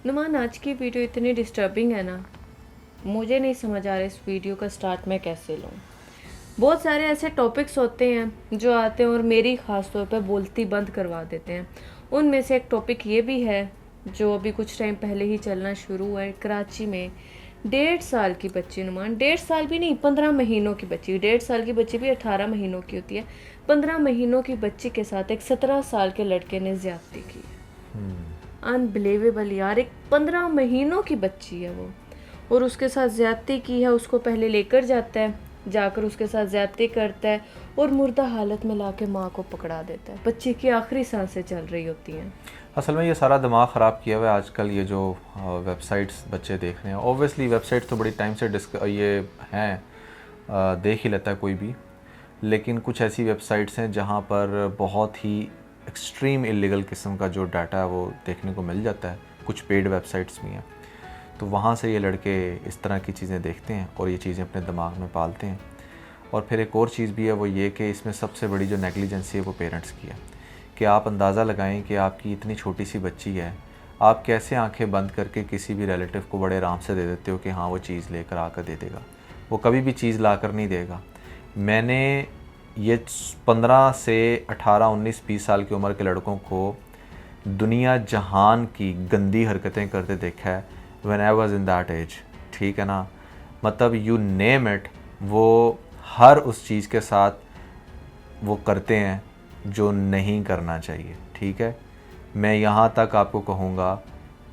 नुमान, आज की वीडियो इतनी डिस्टर्बिंग है ना, मुझे नहीं समझ आ रहा इस वीडियो का स्टार्ट मैं कैसे लूँ। बहुत सारे ऐसे टॉपिक्स होते हैं जो आते हैं और मेरी ख़ास तौर पर बोलती बंद करवा देते हैं। उनमें से एक टॉपिक ये भी है जो अभी कुछ टाइम पहले ही चलना शुरू हुआ है। कराची में 1.5 साल की बच्ची, नुमान 1.5 साल भी नहीं, 15 महीनों की बच्ची, 1.5 साल की बच्ची भी 18 महीनों की होती है। 15 महीनों की बच्ची के साथ एक 17 साल के लड़के ने ज्यादती की है। अनबिलीवेबल यार, एक 15 महीनों की बच्ची है वो, और उसके साथ ज्यादती की है। उसको पहले लेकर जाता है, जाकर उसके साथ ज्यादती करता है और मुर्दा हालत में लाके माँ को पकड़ा देता है। बच्ची की आखिरी सांसें चल रही होती हैं। असल में ये सारा दिमाग ख़राब किया हुआ है आजकल। ये जो वेबसाइट्स बच्चे देख रहे हैं, ऑब्वियसली वेबसाइट्स तो बड़ी टाइम से ये हैं, देख ही लेता है कोई भी। लेकिन कुछ ऐसी वेबसाइट्स हैं जहाँ पर बहुत ही एक्सट्रीम इलीगल किस्म का जो डाटा है वो देखने को मिल जाता है। कुछ पेड वेबसाइट्स भी हैं, तो वहाँ से ये लड़के इस तरह की चीज़ें देखते हैं और ये चीज़ें अपने दिमाग में पालते हैं। और फिर एक और चीज़ भी है, वो ये कि इसमें सबसे बड़ी जो नेग्लिजेंसी है वो पेरेंट्स की है। कि आप अंदाज़ा लगाएं कि आपकी इतनी छोटी सी बच्ची है, आप कैसे आंखें बंद करके किसी भी रिलेटिव को बड़े आराम से दे देते हो कि हाँ वो चीज़ लेकर आकर दे देगा। वो कभी भी चीज़ ला कर नहीं देगा। मैंने ये 15 से 18, 19, 20 साल की उम्र के लड़कों को दुनिया जहान की गंदी हरकतें करते देखा है when I was in that age. ठीक है ना, मतलब यू नेम इट, वो हर उस चीज़ के साथ वो करते हैं जो नहीं करना चाहिए। ठीक है, मैं यहाँ तक आपको कहूँगा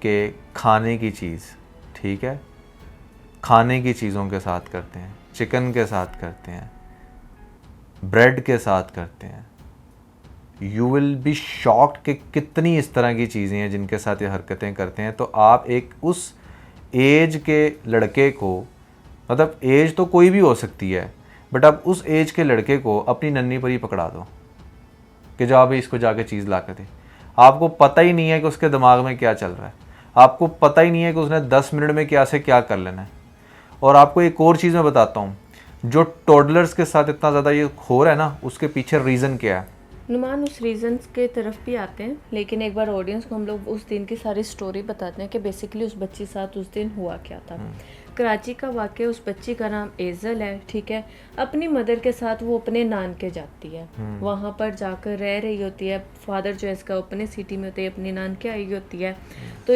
कि खाने की चीज़, ठीक है, खाने की चीज़ों के साथ करते हैं, चिकन के साथ करते हैं, ब्रेड के साथ करते हैं। यू विल बी शॉक्ड कि कितनी इस तरह की चीज़ें हैं जिनके साथ ये हरकतें करते हैं। तो आप एक उस एज के लड़के को, मतलब एज तो कोई भी हो सकती है, बट आप उस एज के लड़के को अपनी नन्ही पर ही पकड़ा दो कि जाओ भाई इसको जाके चीज़ ला कर दे। आपको पता ही नहीं है कि उसके दिमाग में क्या चल रहा है, आपको पता ही नहीं है कि उसने 10 मिनट में क्या से क्या कर लेना है। और आपको एक और चीज़ मैं बताता हूँ, जो टोडलर्स के साथ इतना ज़्यादा ये हो रहा है ना, उसके पीछे रीज़न क्या है। नुमान, उस रीजंस के तरफ भी आते हैं, लेकिन एक बार ऑडियंस को हम लोग उस दिन की सारी स्टोरी बताते हैं कि बेसिकली उस बच्ची के साथ उस दिन हुआ क्या था। कराची का वाक़या, उस बच्ची का नाम एजल है, ठीक है। अपनी मदर के साथ वो अपने नान के जाती है, वहाँ पर जाकर रह रही होती है। फादर जो है इसका अपने सिटी में होते हैं, अपनी नान के आई होती है। तो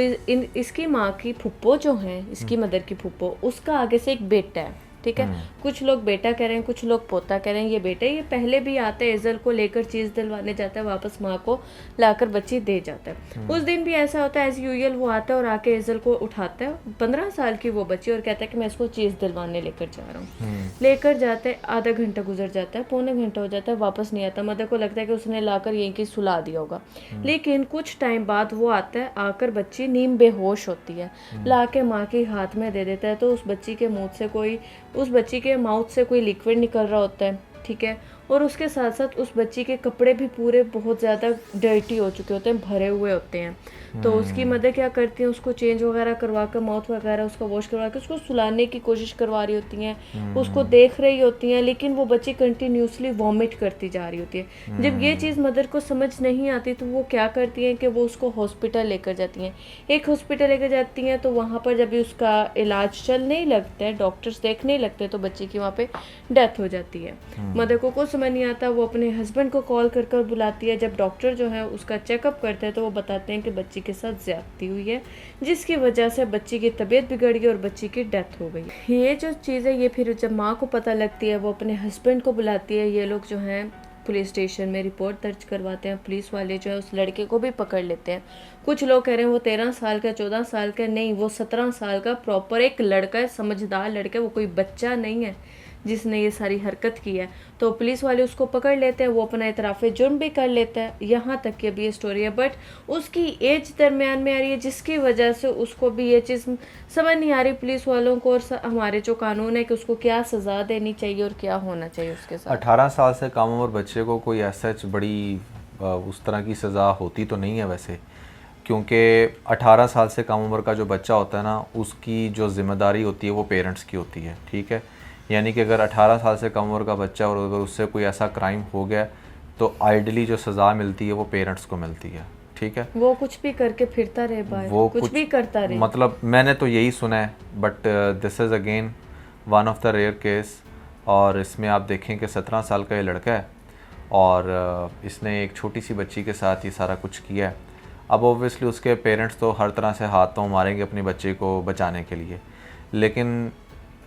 इसकी माँ की फुप्पो जो है, इसकी मदर की फुप्पो, उसका आगे से एक बेटा है, ठीक है। कुछ लोग बेटा कह रहे हैं, कुछ लोग पोता कह रहे हैं। ये बेटा, ये पहले भी आता है, एजल को लेकर चीज़ दिलवाने जाता है, वापस माँ को लाकर बच्ची दे जाता है। उस दिन भी ऐसा होता है, एज यूजुअल वो आता है और आके एजल को उठाता है, 15 साल की वो बच्ची, और कहता है कि मैं इसको चीज़ दिलवाने लेकर जा रहा हूँ। लेकर जाते हैं, आधा घंटा गुजर जाता है, पौने घंटा हो जाता है, वापस नहीं आता। मदर को लगता है कि उसने लाकर यहीं की सुला दिया होगा। लेकिन कुछ टाइम बाद वो आता है, आकर बच्ची नीम बेहोश होती है, ला के माँ के हाथ में दे देता है। तो उस बच्ची के मुँह से उस बच्ची के माउथ से कोई लिक्विड निकल रहा होता है, ठीक है। और उसके साथ साथ उस बच्ची के कपड़े भी पूरे बहुत ज़्यादा डर्टी हो चुके होते हैं, भरे हुए होते हैं। तो उसकी मदर क्या करती है, उसको चेंज वगैरह करवा कर, माउथ वगैरह उसका वॉश करवा के उसको सुलाने की कोशिश करवा रही होती हैं, उसको देख रही होती हैं। लेकिन वो बच्ची कंटिन्यूसली वॉमिट करती जा रही होती है। जब ये चीज़ मदर को समझ नहीं आती तो वो क्या करती हैं कि वो उसको हॉस्पिटल लेकर जाती हैं। एक हॉस्पिटल लेकर जाती हैं, तो वहाँ पर जब भी उसका इलाज चलने ही लगता है, डॉक्टर्स देखने ही लगते हैं, तो बच्ची की वहाँ पे डेथ हो जाती है। मदर को कुछ समझ नहीं आता, वो अपने हस्बैंड को कॉल कर कर बुलाती है। जब डॉक्टर जो है उसका चेकअप करते हैं तो वो बताते हैं कि बच्ची के साथ ज्यादती हुई है, जिसकी वजह से बच्ची की तबीयत बिगड़ गई और बच्ची की डेथ हो गई। ये जो चीज़ है, ये फिर जब माँ को पता लगती है, वो अपने हस्बैंड को बुलाती है। ये लोग जो हैं पुलिस स्टेशन में रिपोर्ट दर्ज करवाते हैं। पुलिस वाले जो है उस लड़के को भी पकड़ लेते हैं। कुछ लोग कह रहे हैं वो 13 साल का, 14 साल का, नहीं, वो 17 साल का प्रॉपर एक लड़का है, समझदार लड़का है, वो कोई बच्चा नहीं है जिसने ये सारी हरकत की है। तो पुलिस वाले उसको पकड़ लेते हैं, वो अपना इतराफ़े जुर्म भी कर लेता है। यहाँ तक की अभी ये स्टोरी है, बट उसकी एज दरमियान में आ रही है, जिसकी वजह से उसको भी ये चीज़ समझ नहीं आ रही पुलिस वालों को और हमारे जो कानून है कि उसको क्या सज़ा देनी चाहिए और क्या होना चाहिए उसके साथ। 18 साल से कम उम्र बच्चे को कोई ऐसा बड़ी उस तरह की सज़ा होती तो नहीं है वैसे, क्योंकि 18 साल से कम उम्र का जो बच्चा होता है ना, उसकी जो ज़िम्मेदारी होती है वो पेरेंट्स की होती है। ठीक है, यानी कि अगर 18 साल से कम उम्र का बच्चा और अगर उससे कोई ऐसा क्राइम हो गया तो आइडली जो सज़ा मिलती है वो पेरेंट्स को मिलती है। ठीक ठीक है, वो कुछ भी करके फिरता रहे बाहर, वो कुछ भी करता रहे। मतलब मैंने तो यही सुना है, but this is again one of the rare case. और इसमें आप देखें कि 17 साल का ये लड़का है और इसने एक छोटी सी बच्ची के साथ ये सारा कुछ किया है। अब ओब्वियसली उसके पेरेंट्स तो हर तरह से हाथ पांव मारेंगे अपने बच्चे को बचाने के लिए, लेकिन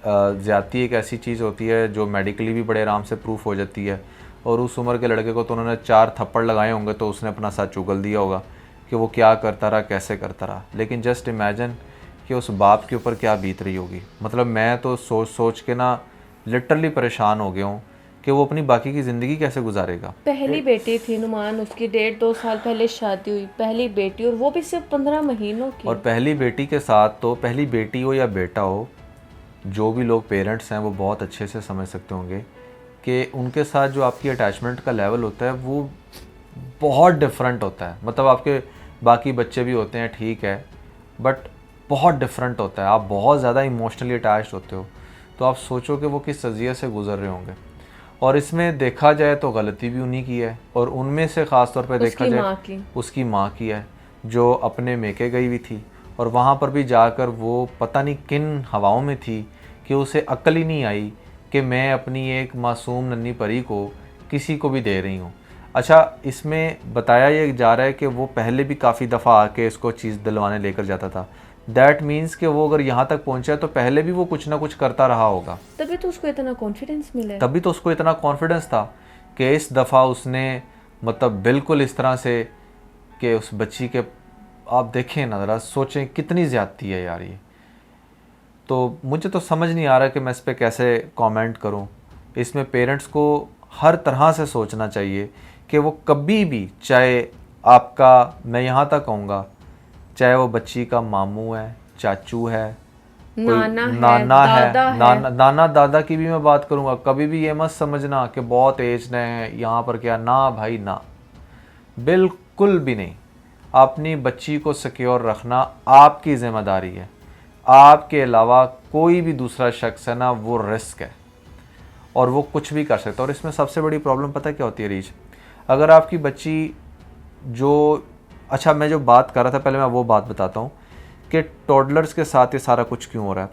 ज़्यादती एक ऐसी चीज़ होती है जो मेडिकली भी बड़े आराम से प्रूफ हो जाती है। और उस उम्र के लड़के को तो उन्होंने 4 थप्पड़ लगाए होंगे तो उसने अपना साथ चुगल दिया होगा कि वो क्या करता रहा, कैसे करता रहा। लेकिन जस्ट इमेजिन कि उस बाप के ऊपर क्या बीत रही होगी। मतलब मैं तो सोच सोच के ना लिटरली परेशान हो गया हूँ कि वो अपनी बाकी की ज़िंदगी कैसे गुजारेगा। पहली बेटी थी नुमान, उसकी 1.5-2 साल पहले शादी हुई, पहली बेटी, और वो भी सिर्फ 15 महीनों की। और पहली बेटी के साथ तो, पहली बेटी हो या बेटा हो, जो भी लोग पेरेंट्स हैं वो बहुत अच्छे से समझ सकते होंगे कि उनके साथ जो आपकी अटैचमेंट का लेवल होता है वो बहुत डिफरेंट होता है। मतलब आपके बाकी बच्चे भी होते हैं ठीक है, बट बहुत डिफरेंट होता है। आप बहुत ज़्यादा इमोशनली अटैच्ड होते हो, तो आप सोचो कि वो किस तज़िये से गुजर रहे होंगे। और इसमें देखा जाए तो गलती भी उन्हीं की है, और उनमें से ख़ास तौर पे देखा जाए उसकी माँ की है, जो अपने मेके गई हुई थी और वहाँ पर भी जाकर वो पता नहीं किन हवाओं में थी कि उसे अक्ल ही नहीं आई कि मैं अपनी एक मासूम नन्ही परी को किसी को भी दे रही हूँ। अच्छा, इसमें बताया ये जा रहा है कि वो पहले भी काफ़ी दफ़ा आके इसको चीज़ दिलवाने लेकर जाता था। दैट मीन्स कि वो अगर यहाँ तक पहुँचा है तो पहले भी वो कुछ ना कुछ करता रहा होगा। तभी तो उसको इतना कॉन्फिडेंस मिला है। तभी तो उसको इतना कॉन्फिडेंस था कि इस दफ़ा उसने मतलब बिल्कुल इस तरह से कि उस बच्ची के, आप देखें ना ज़रा, सोचें कितनी ज़्यादती है यार ये। तो मुझे तो समझ नहीं आ रहा कि मैं इस पर कैसे कमेंट करूं। इसमें पेरेंट्स को हर तरह से सोचना चाहिए कि वो कभी भी, चाहे आपका, मैं यहाँ तक कहूँगा, चाहे वो बच्ची का मामू है, चाचू है, नाना है, नाना दादा की भी मैं बात करूँगा, कभी भी ये मत समझना कि बहुत एज है यहाँ पर क्या, ना भाई ना, बिल्कुल भी नहीं। अपनी बच्ची को सिक्योर रखना आपकी ज़िम्मेदारी है। आपके अलावा कोई भी दूसरा शख्स है ना, वो रिस्क है और वो कुछ भी कर सकता है। और इसमें सबसे बड़ी प्रॉब्लम पता क्या होती है रीच, अगर आपकी बच्ची जो, अच्छा मैं जो बात कर रहा था पहले मैं वो बात बताता हूँ कि टॉडलर्स के साथ ये सारा कुछ क्यों हो रहा है।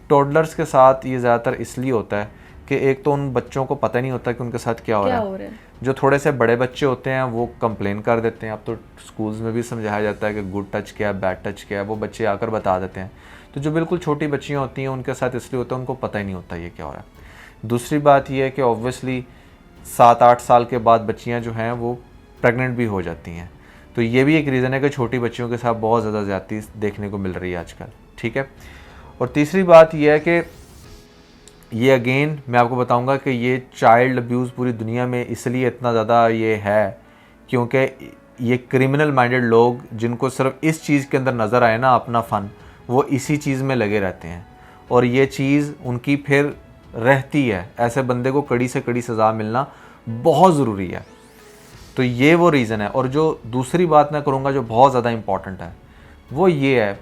टॉडलर्स के साथ ये ज़्यादातर इसलिए होता है कि एक तो उन बच्चों को पता नहीं होता कि उनके साथ क्या हो रहा है। जो थोड़े से बड़े बच्चे होते हैं वो कंप्लेन कर देते हैं। अब तो स्कूल्स में भी समझाया जाता है कि गुड टच क्या है, बैड टच क्या है, वो बच्चे आकर बता देते हैं। तो जो बिल्कुल छोटी बच्चियाँ होती हैं उनके साथ इसलिए होता है उनको पता ही नहीं होता ये क्या हो रहा है। दूसरी बात ये है कि ऑब्वियसली 7-8 साल के बाद बच्चियाँ जो हैं वो प्रेग्नेंट भी हो जाती हैं, तो ये भी एक रीज़न है कि छोटी बच्चियों के साथ बहुत ज़्यादा ज़्यादती देखने को मिल रही है आजकल, ठीक है। और तीसरी बात यह है कि ये अगेन मैं आपको बताऊंगा कि ये चाइल्ड अब्यूज़ पूरी दुनिया में इसलिए इतना ज़्यादा ये है क्योंकि ये क्रिमिनल माइंडेड लोग जिनको सिर्फ इस चीज़ के अंदर नज़र आए ना अपना फ़न, वो इसी चीज़ में लगे रहते हैं और ये चीज़ उनकी फिर रहती है। ऐसे बंदे को कड़ी से कड़ी सज़ा मिलना बहुत ज़रूरी है। तो ये वो रीज़न है। और जो दूसरी बात मैं करूँगा जो बहुत ज़्यादा इम्पॉर्टेंट है वो ये है,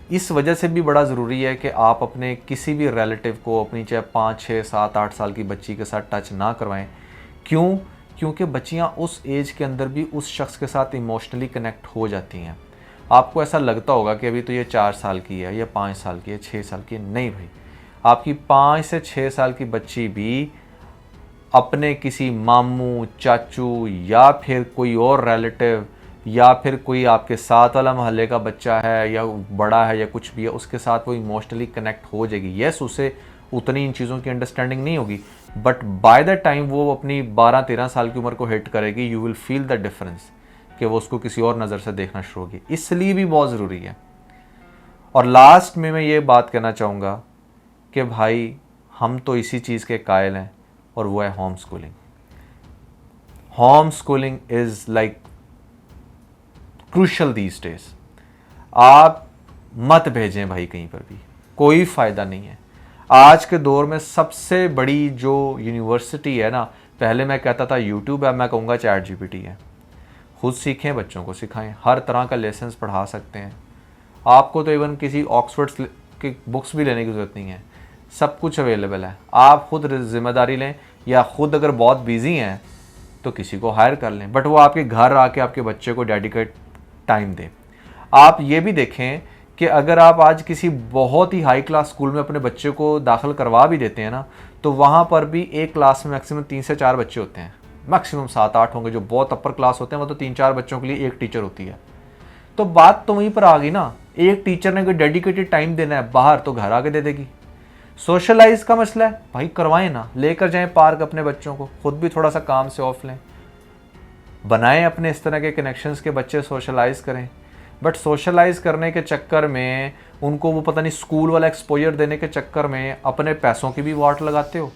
इस वजह से भी बड़ा ज़रूरी है कि आप अपने किसी भी रिलेटिव को अपनी चाहे 5, 6, 7, 8 साल की बच्ची के साथ टच ना करवाएं। क्यों? क्योंकि बच्चियां उस एज के अंदर भी उस शख्स के साथ इमोशनली कनेक्ट हो जाती हैं। आपको ऐसा लगता होगा कि अभी तो ये 4 साल की है या 5 साल की है, 6 साल की है। नहीं भाई, आपकी 5 से 6 साल की बच्ची भी अपने किसी मामू, चाचू या फिर कोई और रिलेटिव या फिर कोई आपके साथ वाला मोहल्ले का बच्चा है या बड़ा है या कुछ भी है, उसके साथ वो इमोशनली कनेक्ट हो जाएगी। यस, उसे उतनी इन चीज़ों की अंडरस्टैंडिंग नहीं होगी, बट बाय द टाइम वो अपनी 12-13 साल की उम्र को हिट करेगी, you will feel the difference कि वो उसको किसी और नज़र से देखना शुरू होगी। इसलिए भी बहुत ज़रूरी है। और लास्ट में मैं ये बात कहना चाहूँगा कि भाई हम तो इसी चीज़ के कायल हैं और वो है home schooling. Home schooling is like crucial these days. आप मत भेजें भाई कहीं पर भी, कोई फ़ायदा नहीं है। आज के दौर में सबसे बड़ी जो यूनिवर्सिटी है ना, पहले मैं कहता था यूट्यूब है, मैं कहूँगा चैट जीपीटी है। खुद सीखें, बच्चों को सिखाएं, हर तरह का लेसन्स पढ़ा सकते हैं। आपको तो इवन किसी ऑक्सफोर्ड की बुक्स भी लेने की ज़रूरत नहीं है, सब कुछ अवेलेबल है। आप खुद जिम्मेदारी लें, या खुद अगर बहुत बिजी हैं तो किसी को हायर कर लें, बट वो आपके घर आके आपके बच्चे को डेडिकेट टाइम दें। आप ये भी देखें कि अगर आप आज किसी बहुत ही हाई क्लास स्कूल में अपने बच्चे को दाखिल करवा भी देते हैं ना, तो वहाँ पर भी एक क्लास में मैक्सिमम 3 से 4 बच्चे होते हैं, मैक्सिमम 7-8 होंगे। जो बहुत अपर क्लास होते हैं वो तो 3-4 बच्चों के लिए एक टीचर होती है। तो बात तो वहीं पर आ गई ना, एक टीचर ने कोई डेडिकेटेड टाइम देना है बाहर, तो घर आके दे देगी। सोशलाइज का मसला है, भाई करवाएं ना, लेकर जाएं पार्क अपने बच्चों को, खुद भी थोड़ा सा काम से ऑफ लें, बनाएं अपने इस तरह के कनेक्शंस के बच्चे सोशलाइज करें। बट सोशलाइज करने के चक्कर में उनको वो पता नहीं स्कूल वाला एक्सपोजर देने के चक्कर में अपने पैसों की भी वाट लगाते हो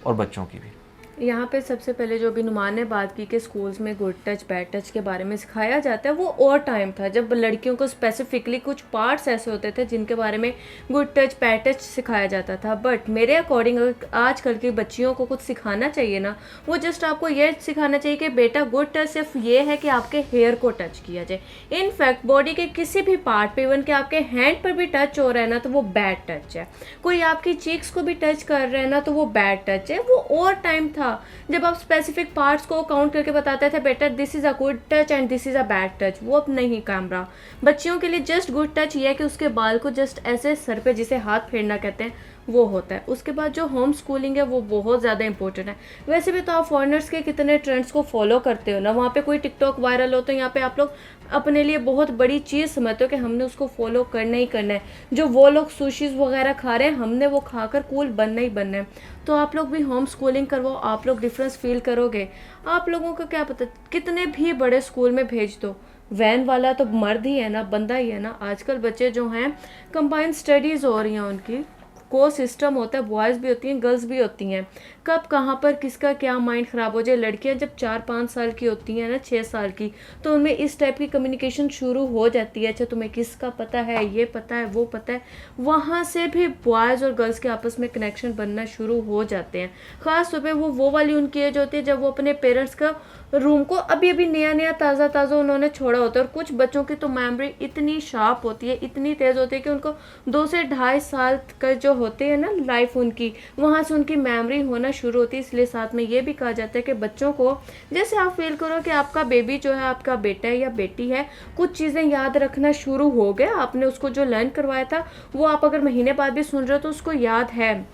और बच्चों की भी। यहाँ पे सबसे पहले जो भी नुमान ने बात की कि स्कूल्स में गुड टच बैड टच के बारे में सिखाया जाता है, वो और टाइम था जब लड़कियों को स्पेसिफिकली कुछ पार्ट्स ऐसे होते थे जिनके बारे में गुड टच बैड टच सिखाया जाता था। बट मेरे अकॉर्डिंग आजकल की बच्चियों को कुछ सिखाना चाहिए ना, वो जस्ट आपको ये सिखाना चाहिए कि बेटा गुड टच सिर्फ ये है कि आपके हेयर को टच किया जाए। इनफैक्ट बॉडी के किसी भी पार्ट पे, इवन कि आपके हैंड पर भी टच हो रहा है ना, तो वो बैड टच है। कोई आपकी चीक्स को भी टच कर रहा है ना, तो वो बैड टच है। वो और टाइम था जब आप स्पेसिफिक पार्ट्स को काउंट करके बताते थे, बेटा this is a good touch and this is a bad touch. वो अब नहीं काम रहा। बच्चियों के लिए जस्ट गुड टच ये है कि उसके बाल को जस्ट ऐसे सर पे, जिसे हाथ फेरना कहते हैं, वो होता है। उसके बाद जो होम स्कूलिंग है वो बहुत ज़्यादा इंपॉर्टेंट है। वैसे भी तो आप फॉरेनर्स के कितने ट्रेंड्स को फॉलो करते हो ना, वहाँ पे कोई टिकटॉक वायरल हो तो यहाँ पे आप लोग अपने लिए बहुत बड़ी चीज़ समझते हो कि हमने उसको फॉलो करना ही करना है। जो वो लोग सुशीज़ वगैरह खा रहे हैं, हमने वो खाकर कूल बनना ही बनना है। तो आप लोग भी होम स्कूलिंग करवाओ, आप लोग डिफरेंस फील करोगे। आप लोगों को क्या पता, कितने भी बड़े स्कूल में भेज दो, वैन वाला तो मर्द ही है ना, बंदा ही है ना। आजकल बच्चे जो हैं कंबाइंड स्टडीज़ हो रही हैं, उनकी को सिस्टम होता है, बॉयज़ भी होती हैं गर्ल्स भी होती हैं। कब कहाँ पर किसका क्या माइंड ख़राब हो जाए। लड़कियां जब 4-5 साल की होती हैं ना, 6 साल की, तो उनमें इस टाइप की कम्युनिकेशन शुरू हो जाती है। अच्छा तुम्हें किसका पता है, ये पता है, वो पता है। वहाँ से भी बॉयज़ और गर्ल्स के आपस में कनेक्शन बनना शुरू हो जाते हैं। ख़ास तौर पर वो वाली उनकी एज होती है जब वो अपने पेरेंट्स का रूम को अभी अभी नया ताज़ा उन्होंने छोड़ा होता है। और कुछ बच्चों की तो मेमोरी इतनी शार्प होती है, इतनी तेज़ होती है कि उनको 2 से 2.5 साल का जो होते हैं ना लाइफ उनकी, वहाँ से उनकी मेमोरी होना शुरू होती है। इसलिए साथ में ये भी कहा जाता है कि बच्चों को जैसे आप फील करो कि आपका बेबी जो है, आपका बेटा है या बेटी है, कुछ चीज़ें याद रखना शुरू हो गया, आपने उसको जो लर्न करवाया था वो आप अगर महीने बाद भी सुन रहे हो तो उसको याद है,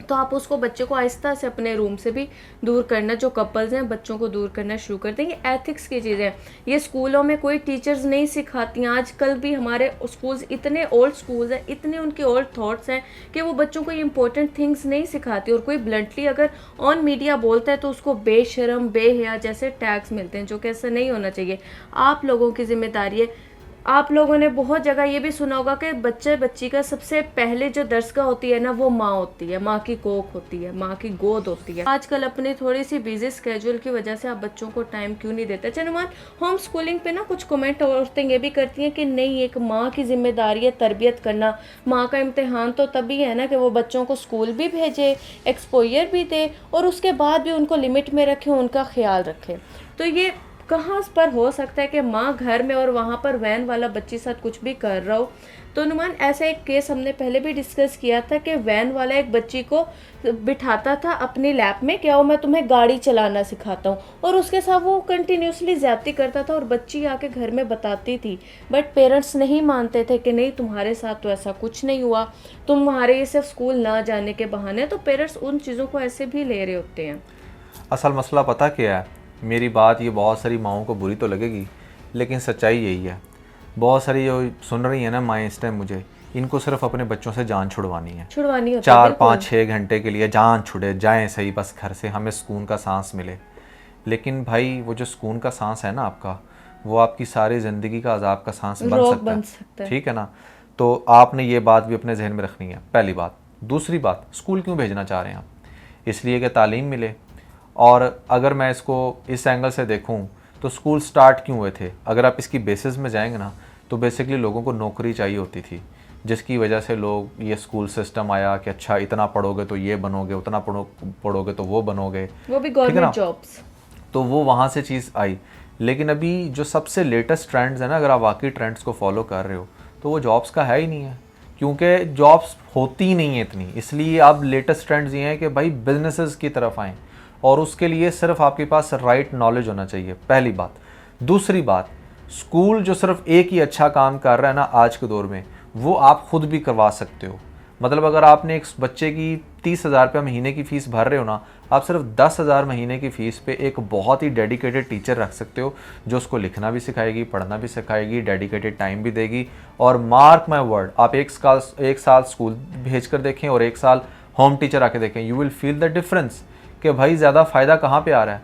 तो आप उसको बच्चे को आहिस्ता से अपने रूम से भी दूर करना, जो कपल्स हैं बच्चों को दूर करना शुरू कर दें। ये एथिक्स की चीज़ें हैं, ये स्कूलों में कोई टीचर्स नहीं सिखाती हैं। आजकल भी हमारे स्कूल्स इतने ओल्ड स्कूल्स हैं, इतने उनके ओल्ड थॉट्स हैं कि वो बच्चों को इंपॉर्टेंट थिंग्स नहीं सिखाती। और कोई ब्लंटली अगर ऑन मीडिया बोलता है तो उसको बेशरम बेहया जैसे टैग्स मिलते हैं, जो कि ऐसा नहीं होना चाहिए। आप लोगों की जिम्मेदारी है। आप लोगों ने बहुत जगह ये भी सुना होगा कि बच्चे बच्ची का सबसे पहले जो दरसगाह होती है ना, वो माँ होती है, माँ की कोख होती है, माँ की गोद होती है। आजकल अपनी थोड़ी सी बिजी स्केड्यूल की वजह से आप बच्चों को टाइम क्यों नहीं देते। चनुमान होम स्कूलिंग पे ना कुछ कमेंट औरतें ये भी करती हैं कि नहीं, एक माँ की जिम्मेदारी है तरबियत करना। माँ का इम्तिहान तो तभी है ना कि वो बच्चों को स्कूल भी भेजे, एक्सपोजर भी दे, और उसके बाद भी उनको लिमिट में रखे, उनका ख्याल रखे। तो ये कहाँ पर हो सकता है कि माँ घर में और वहाँ पर वैन वाला बच्ची साथ कुछ भी कर रहा हो। तो नुमान ऐसा एक केस हमने पहले भी डिस्कस किया था कि वैन वाला एक बच्ची को बिठाता था अपनी लैप में, क्या हो मैं तुम्हें गाड़ी चलाना सिखाता हूँ, और उसके साथ वो कंटिन्यूसली ज्यादती करता था और बच्ची आके घर में बताती थी। बट पेरेंट्स नहीं मानते थे कि नहीं तुम्हारे साथ तो ऐसा कुछ नहीं हुआ, तुम्हारे ये सिर्फ स्कूल ना जाने के बहाने। तो पेरेंट्स उन चीज़ों को ऐसे भी ले रहे होते हैं। असल मसला पता क्या है, मेरी बात ये बहुत सारी माओं को बुरी तो लगेगी, लेकिन सच्चाई यही है। बहुत सारी जो सुन रही है ना माएँ इस टाइम मुझे, इनको सिर्फ अपने बच्चों से जान छुड़वानी है। 4-5-6 घंटे के लिए जान छुड़े, जाएं सही बस घर से, हमें सुकून का सांस मिले। लेकिन भाई वो जो सुकून का सांस है ना आपका, वो आपकी सारी ज़िंदगी का अजाब का सांस बन सकता है। ठीक है ना। तो आपने ये बात भी अपने जहन में रखनी है, पहली बात। दूसरी बात, स्कूल क्यों भेजना चाह रहे हैं आप? इसलिए कि तालीम मिले। और अगर मैं इसको इस एंगल से देखूं तो स्कूल स्टार्ट क्यों हुए थे, अगर आप इसकी बेसिस में जाएंगे ना, तो बेसिकली लोगों को नौकरी चाहिए होती थी, जिसकी वजह से लोग ये स्कूल सिस्टम आया कि अच्छा इतना पढ़ोगे तो ये बनोगे, उतना पढ़ोगे तो वो बनोगे, वो भी गवर्नमेंट जॉब्स। तो वो वहाँ से चीज़ आई। लेकिन अभी जो सबसे लेटेस्ट ट्रेंड्स है ना, अगर आप वाकई ट्रेंड्स को फॉलो कर रहे हो, तो वो जॉब्स का है ही नहीं है, क्योंकि जॉब्स होती ही नहीं है इतनी। इसलिए अब लेटेस्ट ट्रेंड्स ये हैं कि भाई बिजनेसेस की तरफ आएँ, और उसके लिए सिर्फ आपके पास राइट नॉलेज होना चाहिए, पहली बात। दूसरी बात, स्कूल जो सिर्फ एक ही अच्छा काम कर रहा है ना आज के दौर में, वो आप खुद भी करवा सकते हो। मतलब अगर आपने एक बच्चे की 30,000 रुपये महीने की फ़ीस भर रहे हो ना, आप सिर्फ 10,000 महीने की फ़ीस पे एक बहुत ही डेडिकेटेड टीचर रख सकते हो जो उसको लिखना भी सिखाएगी, पढ़ना भी सिखाएगी, डेडिकेटेड टाइम भी देगी। और मार्क माई वर्ड, आप एक साल स्कूल भेज कर देखें और एक साल होम टीचर आके देखें, you will feel the difference कि भाई ज़्यादा फ़ायदा कहाँ पे आ रहा है।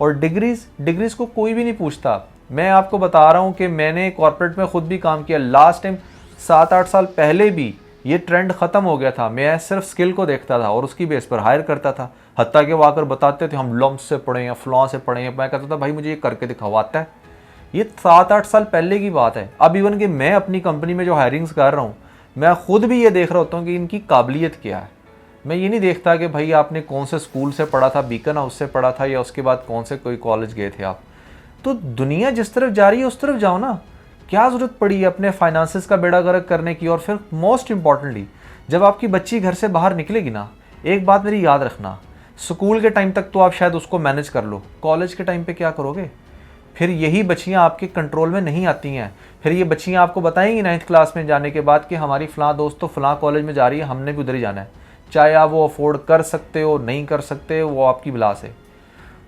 और डिग्रीज़ को कोई भी नहीं पूछता। मैं आपको बता रहा हूँ कि मैंने कॉर्पोरेट में ख़ुद भी काम किया। लास्ट टाइम 7-8 साल पहले भी ये ट्रेंड ख़त्म हो गया था। मैं सिर्फ स्किल को देखता था और उसकी बेस पर हायर करता था। हत्ता के वो आकर बताते थे हम लम्स से पढ़े हैं, फ्लॉ से पढ़े हैं। मैं कहता था भाई मुझे ये करके दिखाओ, आता है। ये 7-8 साल पहले की बात है। अब इवन कि मैं अपनी कंपनी में जो हायरिंग्स कर रहा हूँ, मैं खुद भी ये देख रहा होता हूँ कि इनकी काबिलियत क्या है। मैं ये नहीं देखता कि भाई आपने कौन से स्कूल से पढ़ा था, बीकन हाउस से पढ़ा था या उसके बाद कौन से कोई कॉलेज गए थे आप। तो दुनिया जिस तरफ जा रही है उस तरफ जाओ ना। क्या ज़रूरत पड़ी है अपने फाइनेंसेस का बेड़ा गर्क करने की। और फिर मोस्ट इंपॉर्टेंटली, जब आपकी बच्ची घर से बाहर निकलेगी ना, एक बात मेरी याद रखना, स्कूल के टाइम तक तो आप शायद उसको मैनेज कर लो, कॉलेज के टाइम पे क्या करोगे। फिर यही बच्चियाँ आपके कंट्रोल में नहीं आती हैं। फिर ये बच्चियाँ आपको बताएंगी 9th क्लास में जाने के बाद कि हमारी फ़लाँ दोस्त तो फ़लाँ कॉलेज में जा रही है, हमने भी उधर ही जाना है। चाहे आप वो अफोर्ड कर सकते हो नहीं कर सकते, वो आपकी बिलास है।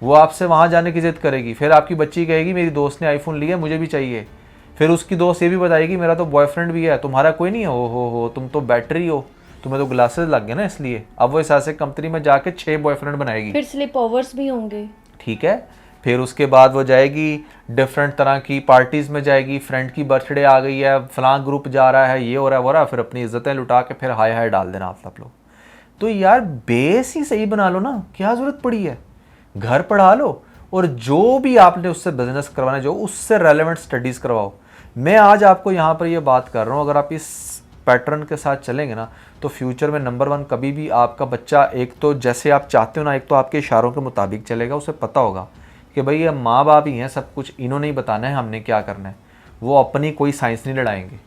वो आपसे वहाँ जाने की ज़िद करेगी। फिर आपकी बच्ची कहेगी मेरी दोस्त ने आईफोन लिया, मुझे भी चाहिए। फिर उसकी दोस्त ये भी बताएगी मेरा तो बॉयफ्रेंड भी है, तुम्हारा कोई नहीं है। हो तुम तो बैटरी हो, तुम्हें तो ग्लासेस लग गए ना इसलिए। अब वो इस ऐसे कंपनी में जाके 6 बॉयफ्रेंड बनाएगी। फिर स्लीप ओवर्स भी होंगे, ठीक है। फिर उसके बाद वो जाएगी डिफरेंट तरह की पार्टीज़ में जाएगी, फ्रेंड की बर्थडे आ गई है, फलां ग्रुप जा रहा है, ये हो रहा है वो रहा है। फिर अपनी इज्जतें लुटा के फिर हाय हाय डाल देना आप सब लोग। तो यार बेस ही सही बना लो ना, क्या ज़रूरत पड़ी है। घर पढ़ा लो और जो भी आपने उससे बिजनेस करवाना है, जो उससे रेलेवेंट स्टडीज़ करवाओ। मैं आज आपको यहाँ पर ये बात कर रहा हूँ, अगर आप इस पैटर्न के साथ चलेंगे ना, तो फ्यूचर में नंबर 1 कभी भी आपका बच्चा, एक तो जैसे आप चाहते हो ना, एक तो आपके इशारों के मुताबिक चलेगा। उसे पता होगा कि भाई ये माँ बाप ही हैं, सब कुछ इन्होंने ही बताना है हमने क्या करना है। वो अपनी कोई साइंस नहीं लड़ाएंगे।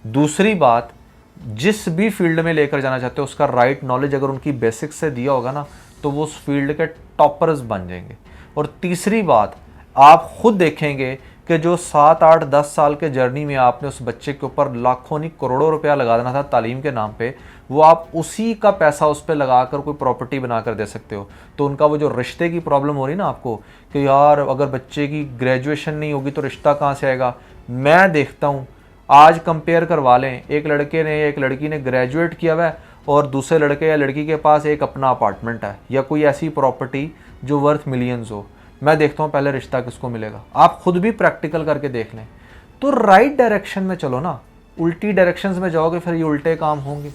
दूसरी बात, जिस भी फील्ड में लेकर जाना चाहते हो उसका राइट नॉलेज अगर उनकी बेसिक्स से दिया होगा ना, तो वो उस फील्ड के टॉपर्स बन जाएंगे। और तीसरी बात, आप खुद देखेंगे कि जो 7-8-10 साल के जर्नी में आपने उस बच्चे के ऊपर लाखों नहीं करोड़ों रुपया लगा देना था तालीम के नाम पे, वो आप उसी का पैसा उस पर लगा कर कोई प्रॉपर्टी बना कर दे सकते हो। तो उनका वो जो रिश्ते की प्रॉब्लम हो रही ना आपको कि यार अगर बच्चे की ग्रेजुएशन नहीं होगी तो रिश्ता कहाँ से आएगा। मैं देखता हूँ, आज कंपेयर करवा लें, एक लड़के ने या एक लड़की ने ग्रेजुएट किया हुआ है और दूसरे लड़के या लड़की के पास एक अपना अपार्टमेंट है या कोई ऐसी प्रॉपर्टी जो वर्थ मिलियंस हो। मैं देखता हूँ पहले रिश्ता किसको मिलेगा। आप खुद भी प्रैक्टिकल करके देख लें। तो राइट डायरेक्शन में चलो ना, उल्टी डायरेक्शंस में जाओगे फिर ये उल्टे काम होंगे।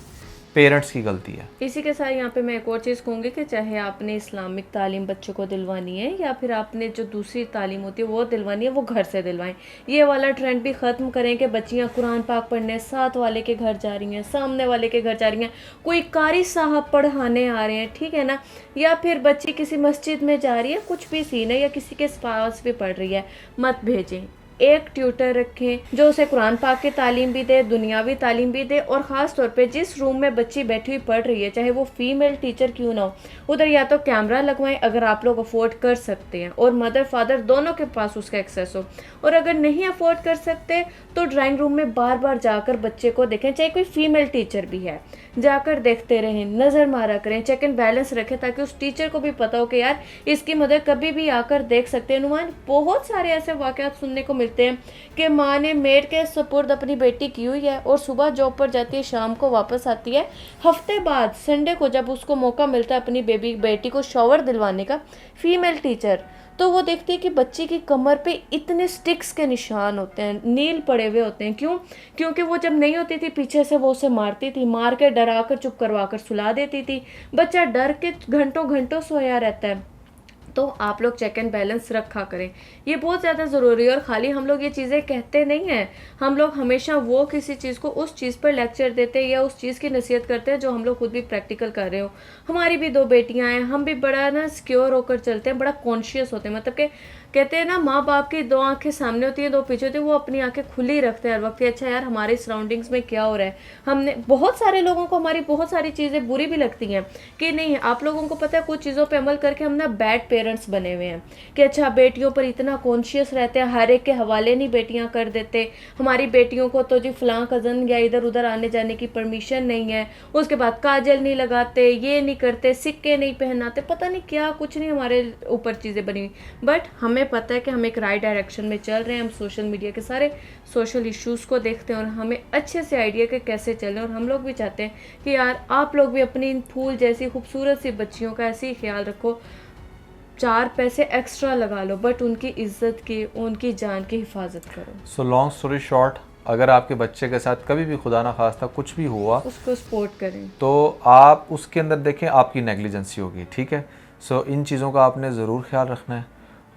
पेरेंट्स की गलती है। इसी के साथ यहाँ पे मैं एक और चीज़ कहूँगी कि चाहे आपने इस्लामिक तालीम बच्चों को दिलवानी है या फिर आपने जो दूसरी तालीम होती है वो दिलवानी है, वो घर से दिलवाएं। ये वाला ट्रेंड भी ख़त्म करें कि बच्चियाँ कुरान पाक पढ़ने साथ वाले के घर जा रही हैं, सामने वाले के घर जा रही हैं, कोई कारी साहब पढ़ाने आ रहे हैं, ठीक है ना, या फिर बच्ची किसी मस्जिद में जा रही है, कुछ भी सीन है, या किसी के पास भी पढ़ रही है, मत भेजें। एक ट्यूटर रखें जो उसे कुरान पाक की तालीम भी दे, दुनियावी तालीम भी दे। और ख़ास तौर पे जिस रूम में बच्ची बैठी हुई पढ़ रही है, चाहे वो फीमेल टीचर क्यों ना हो, उधर या तो कैमरा लगवाएं अगर आप लोग अफोर्ड कर सकते हैं और मदर फादर दोनों के पास उसका एक्सेस हो। और अगर नहीं अफोर्ड कर सकते तो ड्राइंग रूम में बार बार जाकर बच्चे को देखें, चाहे कोई फीमेल टीचर भी है, जाकर देखते रहें, नज़र मारा करें, चेक एंड बैलेंस रखें, ताकि उस टीचर को भी पता हो कि यार इसकी मदर कभी भी आकर देख सकते हैं। नुमान बहुत सारे ऐसे वाक़यात सुनने को मिलते हैं कि माँ ने मेड के सुपुर्द अपनी बेटी की हुई है और सुबह जॉब पर जाती है, शाम को वापस आती है, हफ्ते बाद संडे को जब उसको मौका मिलता है अपनी बेटी को शॉवर दिलवाने का, फीमेल टीचर, तो वो देखती है कि बच्ची की कमर पे इतने स्टिक्स के निशान होते हैं, नील पड़े हुए होते हैं। क्यों? क्योंकि वो जब नहीं होती थी पीछे से वो उसे मारती थी, मार के डरा कर चुप करवा कर सुला देती थी। बच्चा डर के घंटों घंटों सोया रहता है। तो आप लोग चेक एंड बैलेंस रखा करें, ये बहुत ज़्यादा ज़रूरी है। और ख़ाली हम लोग ये चीज़ें कहते नहीं हैं, हम लोग हमेशा वो किसी चीज़ को उस चीज़ पर लेक्चर देते हैं या उस चीज़ की नसीहत करते हैं जो हम लोग खुद भी प्रैक्टिकल कर रहे हो। हमारी भी 2 बेटियां हैं, हम भी बड़ा ना सिक्योर होकर चलते हैं, बड़ा कॉन्शियस होते हैं, मतलब कि कहते हैं ना, माँ बाप की दो आंखें सामने होती है, दो पीछे होती है, वो अपनी आंखें खुली रखते हैं हर वक्त। अच्छा यार, हमारे सराउंडिंग्स में क्या हो रहा है। हमने बहुत सारे लोगों को हमारी बहुत सारी चीज़ें बुरी भी लगती हैं कि नहीं, आप लोगों को पता है कुछ चीज़ों पे अमल करके हम ना बैड पेरेंट्स बने हुए हैं कि अच्छा बेटियों पर इतना कॉन्शियस रहते हैं, हर एक के हवाले नहीं बेटियां कर देते, हमारी बेटियों को तो जी फलां कज़न या इधर उधर आने जाने की परमिशन नहीं है, उसके बाद काजल नहीं लगाते, ये नहीं करते, सिक्के नहीं पहनाते, पता नहीं क्या कुछ नहीं हमारे ऊपर चीज़ें बनी हुई। बट हमें पता है कि हम एक राइट डायरेक्शन में चल रहे हैं, हम सोशल मीडिया के सारे सोशल इश्यूज़ को देखते हैं और हमें अच्छे से आइडिया के कैसे चलें। और हम लोग भी चाहते हैं कि यार आप लोग भी अपनी इन फूल जैसी खूबसूरत सी बच्चियों का ऐसे ही ख्याल रखो, 4 पैसे एक्स्ट्रा लगा लो बट उनकी इज्जत की, उनकी जान की हिफाजत करो। सो लॉन्ग स्टोरी शॉर्ट, अगर आपके बच्चे के साथ कभी भी खुदा ना खास्ता कुछ भी हुआ, उसको सपोर्ट करें, तो आप उसके अंदर देखें आपकी नेग्लिजेंसी होगी, ठीक है। सो इन चीज़ों का आपने ज़रूर ख्याल रखना है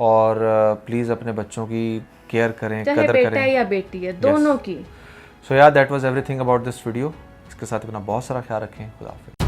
और प्लीज़ अपने बच्चों की केयर करें, चाहे कदर बेटा करें। है या बेटी है, दोनों की। सो यार that was everything about this video. इसके साथ अपना बहुत सारा ख्याल रखें। खुदा हाफिज़।